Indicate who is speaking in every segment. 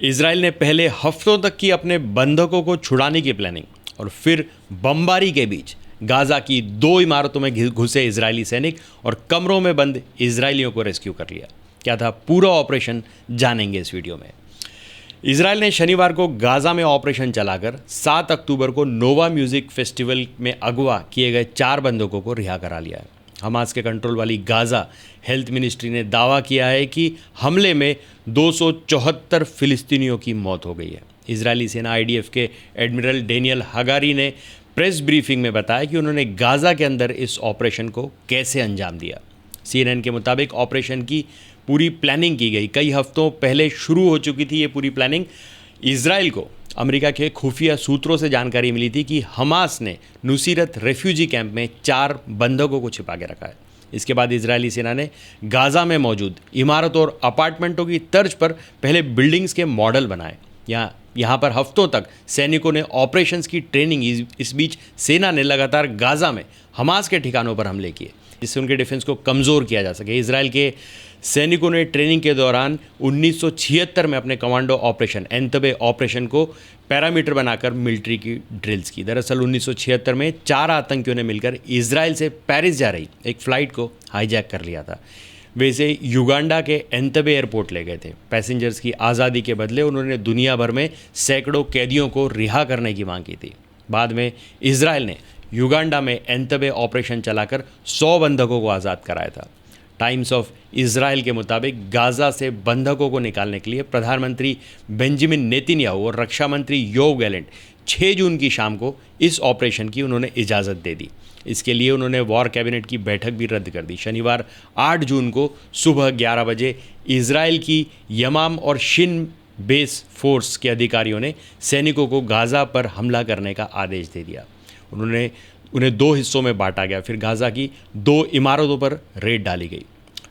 Speaker 1: Israel ने पहले हफ्तों तक की अपने बंधकों को छुड़ाने की प्लानिंग और फिर बमबारी के बीच गाजा की 2 इमारतों में घुसे इजरायली सैनिक और कमरों में बंद इजरायलियों को रेस्क्यू कर लिया। क्या था पूरा ऑपरेशन, जानेंगे इस वीडियो में। इजराइल ने शनिवार को गाजा में ऑपरेशन चलाकर 7 अक्टूबर को नोवा म्यूजिक फेस्टिवल में अगवा किए गए 4 बंधकों को रिहा करा लिया है। हमास के कंट्रोल वाली गाजा हेल्थ मिनिस्ट्री ने दावा किया है कि हमले में 274 फिलिस्तीनियों की मौत हो गई है। इजरायली सेना आईडीएफ के एडमिरल डेनियल हगारी ने प्रेस ब्रीफिंग में बताया कि उन्होंने गाजा के अंदर इस ऑपरेशन को कैसे अंजाम दिया। सीएनएन के मुताबिक ऑपरेशन की पूरी प्लानिंग की गई। कई हफ्तों पहले शुरू हो चुकी थी ये पूरी प्लानिंग। इजराइल को अमेरिका के खुफिया सूत्रों से जानकारी मिली थी कि हमास ने नुसीरत रेफ्यूजी कैंप में 4 बंधकों को छिपा के रखा है। इसके बाद इजरायली सेना ने गाजा में मौजूद इमारतों और अपार्टमेंटों की तर्ज पर पहले बिल्डिंग्स के मॉडल बनाए। यहाँ पर हफ्तों तक सैनिकों ने ऑपरेशंस की ट्रेनिंग। इस बीच सेना ने लगातार गाजा में हमास के ठिकानों पर हमले किए जिससे उनके डिफेंस को कमज़ोर किया जा सके। इजराइल के सैनिकों ने ट्रेनिंग के दौरान 1976 में अपने कमांडो ऑपरेशन एंतबे ऑपरेशन को पैरामीटर बनाकर मिलिट्री की ड्रिल्स की। दरअसल 1976 में 4 आतंकियों ने मिलकर इजराइल से पेरिस जा रही एक फ़्लाइट को हाईजैक कर लिया था। वे इसे युगांडा के एंतबे एयरपोर्ट ले गए थे। पैसेंजर्स की आज़ादी के बदले उन्होंने दुनिया भर में सैकड़ों कैदियों को रिहा करने की मांग की थी। बाद में इजराइल ने युगांडा में एंतबे ऑपरेशन चलाकर 100 बंधकों को आज़ाद कराया था। टाइम्स ऑफ इजराइल के मुताबिक गाजा से बंधकों को निकालने के लिए प्रधानमंत्री बेंजामिन नेतन्याहू और रक्षा मंत्री योव गैलेंट 6 जून की शाम को इस ऑपरेशन की उन्होंने इजाज़त दे दी। इसके लिए उन्होंने वॉर कैबिनेट की बैठक भी रद्द कर दी। शनिवार 8 जून को सुबह 11 बजे इजराइल की यमाम और शिन बेस फोर्स के अधिकारियों ने सैनिकों को गाजा पर हमला करने का आदेश दे दिया। उन्हें 2 हिस्सों में बांटा गया। फिर गाजा की 2 इमारतों पर रेड डाली गई।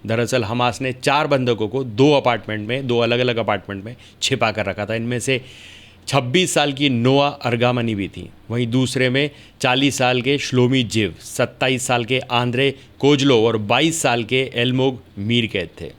Speaker 1: दरअसल हमास ने 4 बंधकों को 2 अलग अलग अपार्टमेंट में छिपा कर रखा था। इनमें से 26 साल की नोआ अर्गामनी भी थी। वहीं दूसरे में 40 साल के श्लोमी जिव, 27 साल के आंद्रे कोजलो और 22 साल के एल्मोग मीर कैद थे।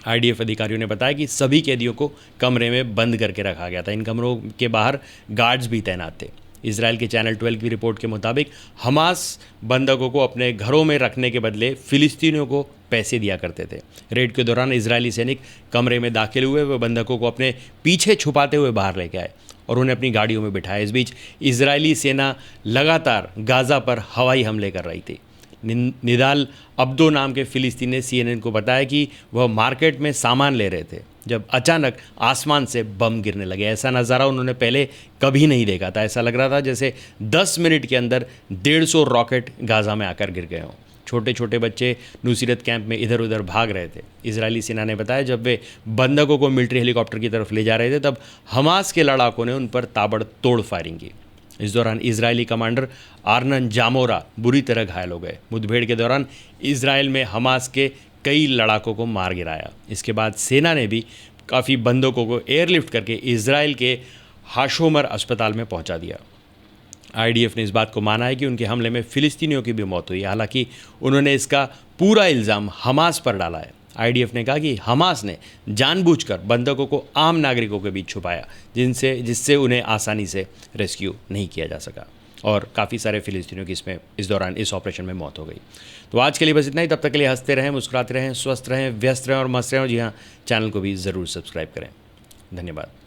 Speaker 1: आईडीएफ अधिकारियों ने बताया कि सभी कैदियों को कमरे में बंद करके रखा गया था। इन कमरों के बाहर गार्ड्स भी तैनात थे। इजराइल के चैनल 12 की रिपोर्ट के मुताबिक हमास बंधकों को अपने घरों में रखने के बदले फिलिस्तीनियों को पैसे दिया करते थे। रेड के दौरान इजरायली सैनिक कमरे में दाखिल हुए। वे बंधकों को अपने पीछे छुपाते हुए बाहर लेके आए और उन्हें अपनी गाड़ियों में बिठाया। इस बीच इजरायली सेना लगातार गाजा पर हवाई हमले कर रही थी। निदाल अब्दो नाम के फिलिस्तीनी ने सीएनएन को बताया कि वह मार्केट में सामान ले रहे थे जब अचानक आसमान से बम गिरने लगे। ऐसा नज़ारा उन्होंने पहले कभी नहीं देखा था। ऐसा लग रहा था जैसे 10 मिनट के अंदर 150 रॉकेट गाजा में आकर गिर गए हों। छोटे छोटे बच्चे नुसीरत कैंप में इधर उधर भाग रहे थे। इजरायली सेना ने बताया जब वे बंधकों को मिलिट्री हेलीकॉप्टर की तरफ ले जा रहे थे तब हमास के लड़ाकों ने उन पर ताबड़तोड़ फायरिंग की। इस दौरान इजरायली कमांडर आर्नन जामोरा बुरी तरह घायल हो गए। मुठभेड़ के दौरान इजराइल में हमास के कई लड़ाकों को मार गिराया। इसके बाद सेना ने भी काफ़ी बंधकों को एयरलिफ्ट करके इजराइल के हाशोमर अस्पताल में पहुंचा दिया। आईडीएफ ने इस बात को माना है कि उनके हमले में फिलिस्तीनियों की भी मौत हुई। हालांकि उन्होंने इसका पूरा इल्ज़ाम हमास पर डाला है। आईडीएफ ने कहा कि हमास ने जानबूझकर बंधकों को आम नागरिकों के बीच छुपाया जिससे उन्हें आसानी से रेस्क्यू नहीं किया जा सका और काफ़ी सारे फिलिस्तीनियों की इस दौरान इस ऑपरेशन में मौत हो गई। तो आज के लिए बस इतना ही। तब तक के लिए हंसते रहें, मुस्कुराते रहें, स्वस्थ रहें, व्यस्त रहें और मस्त रहें। और जी हाँ, चैनल को भी ज़रूर सब्सक्राइब करें। धन्यवाद।